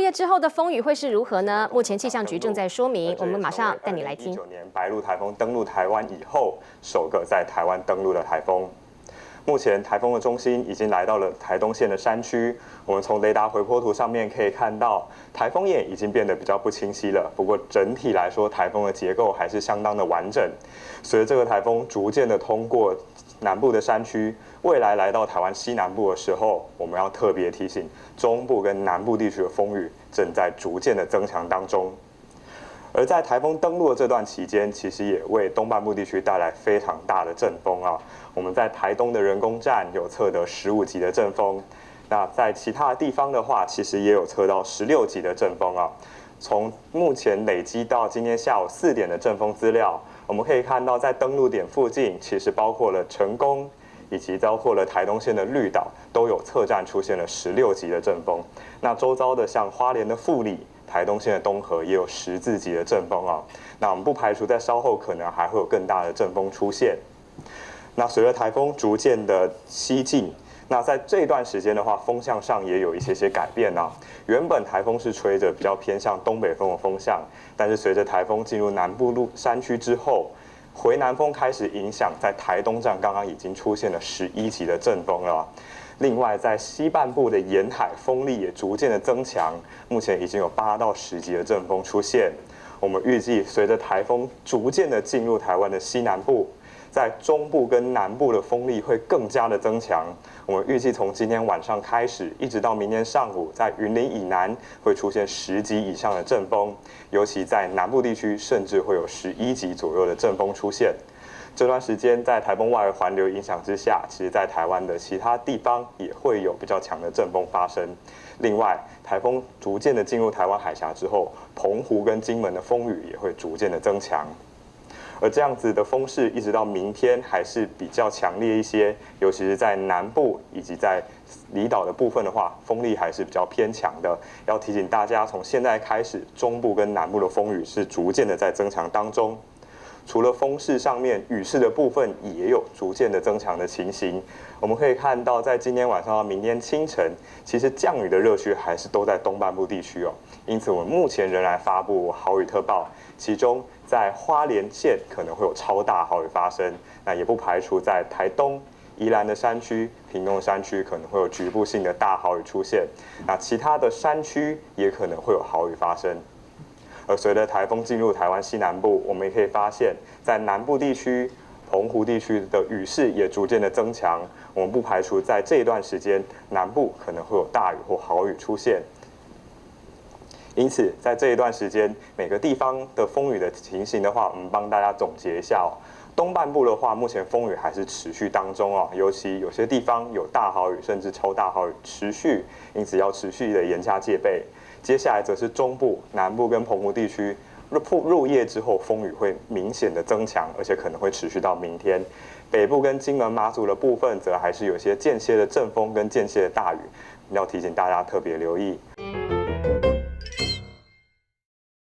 夜之后的风雨会是如何呢？目前气象局正在说明，我们马上带你来听。2019年白鹿台风登陆台湾以后，首个在台湾登陆的台风。目前台风的中心已经来到了台东县的山区。我们从雷达回波图上面可以看到，台风眼已经变得比较不清晰了。不过整体来说，台风的结构还是相当的完整。随着这个台风逐渐的通过南部的山区，未来来到台湾西南部的时候，我们要特别提醒，中部跟南部地区的风雨正在逐渐的增强当中。而在台风登陆的这段期间，其实也为东半部地区带来非常大的阵风啊。我们在台东的人工站有测得15级的阵风，那在其他的地方的话，其实也有测到16级的阵风啊。从目前累积到今天下午4点的阵风资料，我们可以看到，在登陆点附近，其实包括了成功，以及包括了台东县的绿岛，都有测站出现了16级的阵风。那周遭的像花莲的富里、台东县的东河也有14级的阵风啊。那我们不排除在稍后可能还会有更大的阵风出现。那随着台风逐渐的西进，那在这段时间的话，风向上也有一些改变啊。原本台风是吹着比较偏向东北风的风向，但是随着台风进入南部山区之后，回南风开始影响，在台东站刚刚已经出现了11级的阵风了。另外，在西半部的沿海风力也逐渐的增强，目前已经有8到10级的阵风出现。我们预计，随着台风逐渐的进入台湾的西南部，在中部跟南部的风力会更加的增强。我们预计从今天晚上开始，一直到明天上午，在云林以南会出现10级以上的阵风，尤其在南部地区，甚至会有11级左右的阵风出现。这段时间在台风外围环流影响之下，其实在台湾的其他地方也会有比较强的阵风发生。另外，台风逐渐的进入台湾海峡之后，澎湖跟金门的风雨也会逐渐的增强。而这样子的风势一直到明天还是比较强烈一些，尤其是在南部以及在离岛的部分的话，风力还是比较偏强的。要提醒大家，从现在开始，中部跟南部的风雨是逐渐的在增强当中。除了风势上面，雨势的部分也有逐渐的增强的情形。我们可以看到，在今天晚上到明天清晨，其实降雨的热区还是都在东半部地区哦。因此，我们目前仍然发布豪雨特报，其中在花莲县可能会有超大豪雨发生，那也不排除在台东、宜兰的山区、屏东的山区可能会有局部性的大豪雨出现，那其他的山区也可能会有豪雨发生。而随着台风进入台湾西南部，我们也可以发现，在南部地区、澎湖地区的雨势也逐渐的增强。我们不排除在这一段时间，南部可能会有大雨或豪雨出现。因此，在这一段时间，每个地方的风雨的情形的话，我们帮大家总结一下哦。东半部的话，目前风雨还是持续当中哦，尤其有些地方有大豪雨甚至超大豪雨持续，因此要持续的严加戒备。接下来则是中部、南部跟澎湖地区，入夜之后风雨会明显的增强，而且可能会持续到明天。北部跟金门、马祖的部分，则还是有些间歇的阵风跟间歇的大雨，要提醒大家特别留意。